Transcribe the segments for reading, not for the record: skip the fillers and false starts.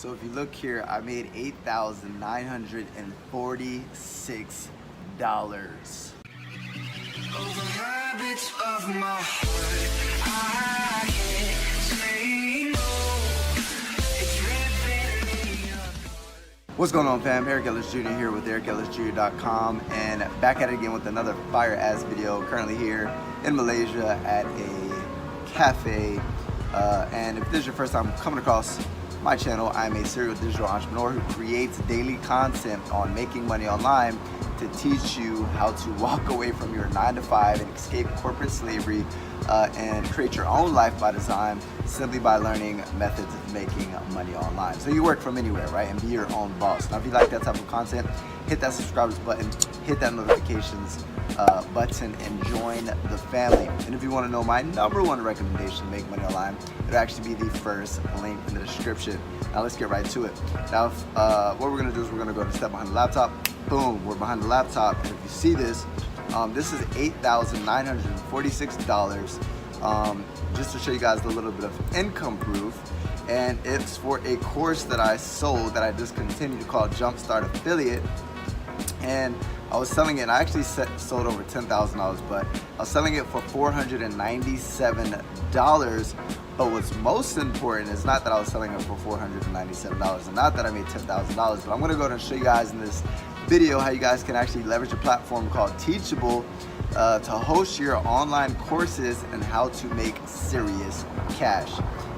So if you look here, I made $8,946. What's going on, fam? Eric Ellis Jr. here with EricEllisJr.com, and back at it again with another fire ass video. Currently here in Malaysia at a cafe, and if this is your first time coming across my channel, I'm a serial digital entrepreneur who creates daily content on making money online to teach you how to walk away from your 9-to-5 and escape corporate slavery and create your own life by design simply by learning methods of making money online. So you work from anywhere, right? And be your own boss. Now, if you like that type of content, hit that subscribe button, hit that notifications button, and join the family. And if you want to know my #1 recommendation to make money online, it'll actually be the first link in the description. Now let's get right to it. Now, what we're going to do is we're going to go to step behind the laptop. Boom, we're behind the laptop. And if you see this, this is $8,946. Just to show you guys a little bit of income proof. And it's for a course that I sold that I discontinued called Jumpstart Affiliate. And I was selling it, and I actually sold over $10,000, but I was selling it for $497. But what's most important is not that I was selling it for $497 and not that I made $10,000, but I'm gonna go ahead and show you guys in this video how you guys can actually leverage a platform called Teachable to host your online courses and how to make serious cash.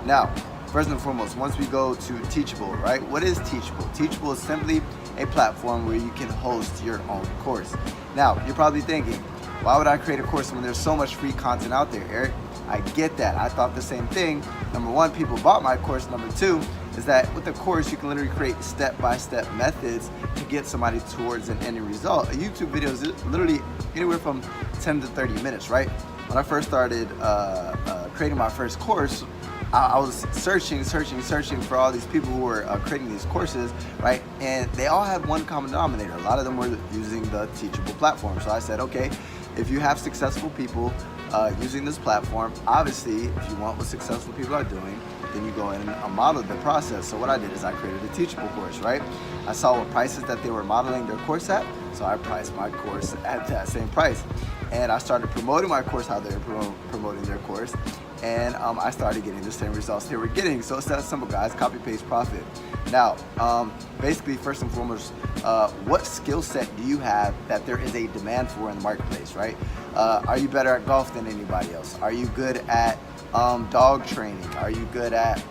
Now, first and foremost, once we go to Teachable, right? What is Teachable? Teachable is simply a platform where you can host your own course. Now, you're probably thinking, why would I create a course when there's so much free content out there, Eric? I get that. I thought the same thing. Number one, people bought my course. Number two is that with the course, you can literally create step-by-step methods to get somebody towards an end result. A YouTube video is literally anywhere from 10 to 30 minutes, right? When I first started creating my first course, I was searching for all these people who were creating these courses, right? And they all had one common denominator. A lot of them were using the Teachable platform. So I said, okay, if you have successful people using this platform, obviously, if you want what successful people are doing, then you go in and model the process. So what I did is I created a Teachable course, right? I saw what prices that they were modeling their course at, so I priced my course at that same price. And I started promoting my course how they were promoting their course, and I started getting the same results they were getting. So it's that simple, guys. Copy, paste, profit. Now, basically, first and foremost, what skill set do you have that there is a demand for in the marketplace, right? Are you better at golf than anybody else? Are you good at dog training? Are you good at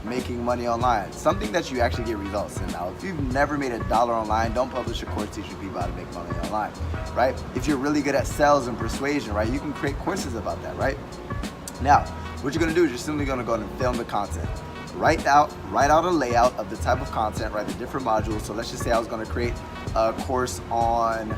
making money online? Something that you actually get results in. Now, if you've never made $1 online, don't publish a course teaching people how to make money online, right? If you're really good at sales and persuasion, right, you can create courses about that, right? Now, what you're gonna do is you're simply gonna go and film the content. Write out a layout of the type of content, right, the different modules. So let's just say I was gonna create a course on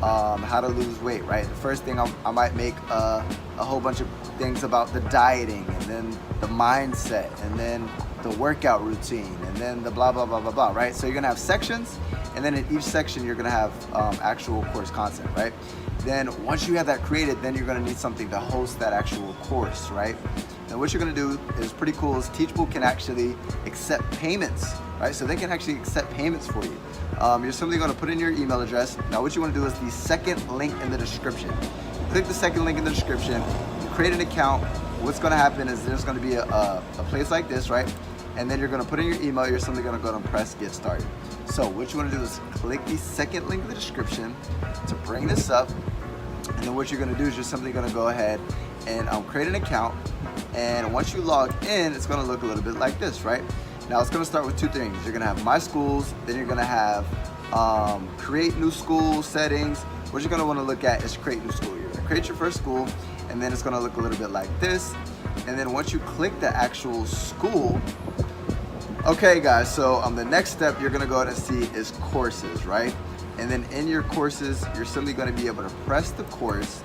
how to lose weight, right? The first thing I might make a whole bunch of things about the dieting, and then the mindset, and then the workout routine, and then the blah, blah, blah, blah, blah, right? So you're gonna have sections, and then in each section, you're gonna have actual course content, right? Then once you have that created, then you're gonna need something to host that actual course, right? And what you're gonna do is pretty cool, is Teachable can actually accept payments, right? So they can actually accept payments for you. You're simply gonna put in your email address. Now what you wanna do is the second link in the description. Click the second link in the description, you create an account. What's gonna happen is there's gonna be a place like this, right? And then you're gonna put in your email, you're simply gonna go and press get started. So what you wanna do is click the second link in the description to bring this up. And then what you're gonna do is you're simply gonna go ahead and create an account. And once you log in, it's gonna look a little bit like this, right? Now it's gonna start with two things. You're gonna have my schools, then you're gonna have create new school settings. What you're gonna wanna look at is create new school. You're gonna create your first school, and then it's gonna look a little bit like this. And then once you click the actual school, okay guys, so the next step you're gonna go ahead and see is courses, right? And then in your courses, you're simply gonna be able to press the course,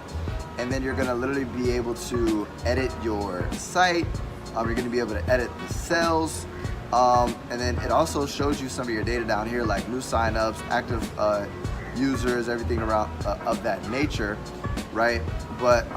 and then you're gonna literally be able to edit your site. You're gonna be able to edit the cells. And then it also shows you some of your data down here, like new signups, active users, everything around of that nature, right? But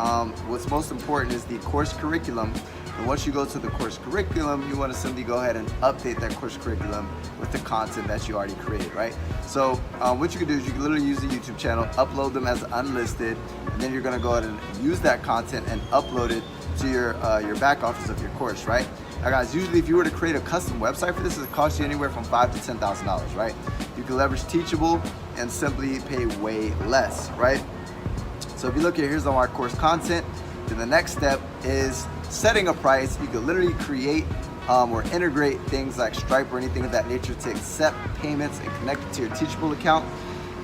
what's most important is the course curriculum, And once you go to the course curriculum, you want to simply go ahead and update that course curriculum with the content that you already created, right? So what you can do is you can literally use the YouTube channel, upload them as unlisted, and then you're going to go ahead and use that content and upload it to your back office of your course, right? Now guys, usually if you were to create a custom website for this, it costs you anywhere from $5,000 to $10,000, right? You can leverage Teachable and simply pay way less, right? So if you look here, here's all our course content. Then the next step is setting a price. You can literally create or integrate things like Stripe or anything of that nature to accept payments and connect it to your Teachable account.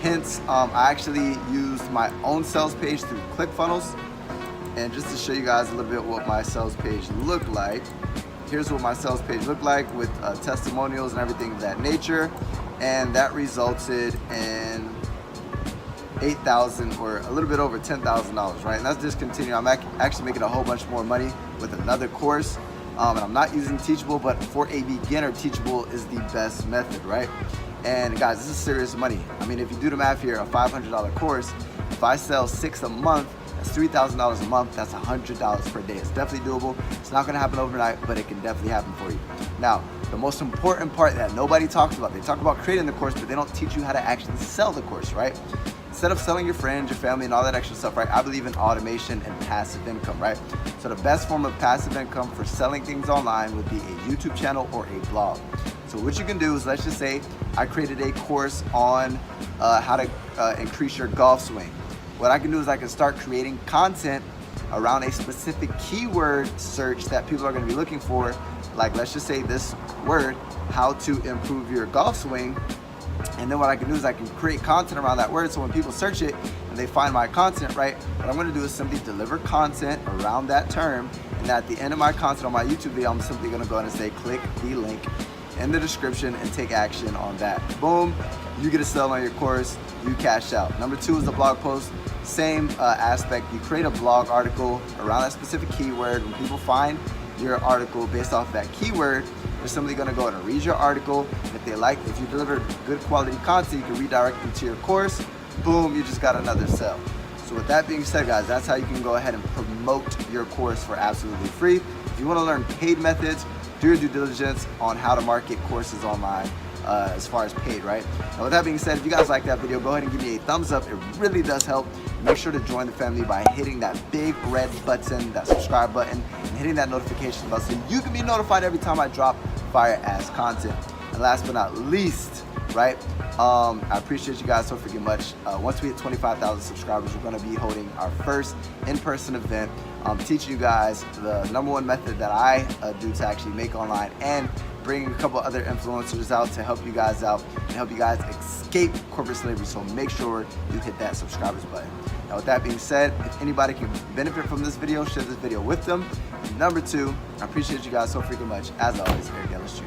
Hence, I actually used my own sales page through ClickFunnels. And just to show you guys a little bit what my sales page looked like, here's what my sales page looked like with testimonials and everything of that nature. And that resulted in $8,000 or a little bit over $10,000, right? And that's discontinued. I'm actually making a whole bunch more money with another course. And I'm not using Teachable, but for a beginner, Teachable is the best method, right? And guys, this is serious money. I mean, if you do the math here, a $500 course, if I sell 6 a month, that's $3,000 a month. That's $100 per day. It's definitely doable. It's not going to happen overnight, but it can definitely happen for you. Now, the most important part that nobody talks about, they talk about creating the course, but they don't teach you how to actually sell the course, right? Instead of selling your friends, your family, and all that extra stuff, right? I believe in automation and passive income, right? So the best form of passive income for selling things online would be a YouTube channel or a blog. So what you can do is, let's just say I created a course on how to increase your golf swing. What I can do is I can start creating content around a specific keyword search that people are going to be looking for. Like, let's just say this word, how to improve your golf swing. And then what I can do is I can create content around that word, so when people search it and they find my content, right, what I'm going to do is simply deliver content around that term, and at the end of my content on my YouTube video, I'm simply going to go ahead and say click the link in the description and take action on that. Boom, you get a sale on your course, you cash out. Number 2 is the blog post. Same aspect. You create a blog article around that specific keyword. When people find your article based off that keyword, they're simply going to go and read your article. And if you deliver good quality content, you can redirect them to your course. Boom, you just got another sale. So with that being said, guys, that's how you can go ahead and promote your course for absolutely free. If you want to learn paid methods, do your due diligence on how to market courses online as far as paid, right? Now with that being said, if you guys like that video, go ahead and give me a thumbs up. It really does help. Make sure to join the family by hitting that big red button, that subscribe button, and hitting that notification bell so you can be notified every time I drop fire ass content. And last but not least, right, I appreciate you guys so freaking much. Once we hit 25,000 subscribers, we're going to be holding our first in-person event, teaching you guys the #1 method that I do to actually make online, and bringing a couple other influencers out to help you guys out and help you guys escape corporate slavery. So make sure you hit that subscribers button. Now with that being said, if anybody can benefit from this video, share this video with them. And number 2, I appreciate you guys so freaking much. As always, Eric Ellis Jr.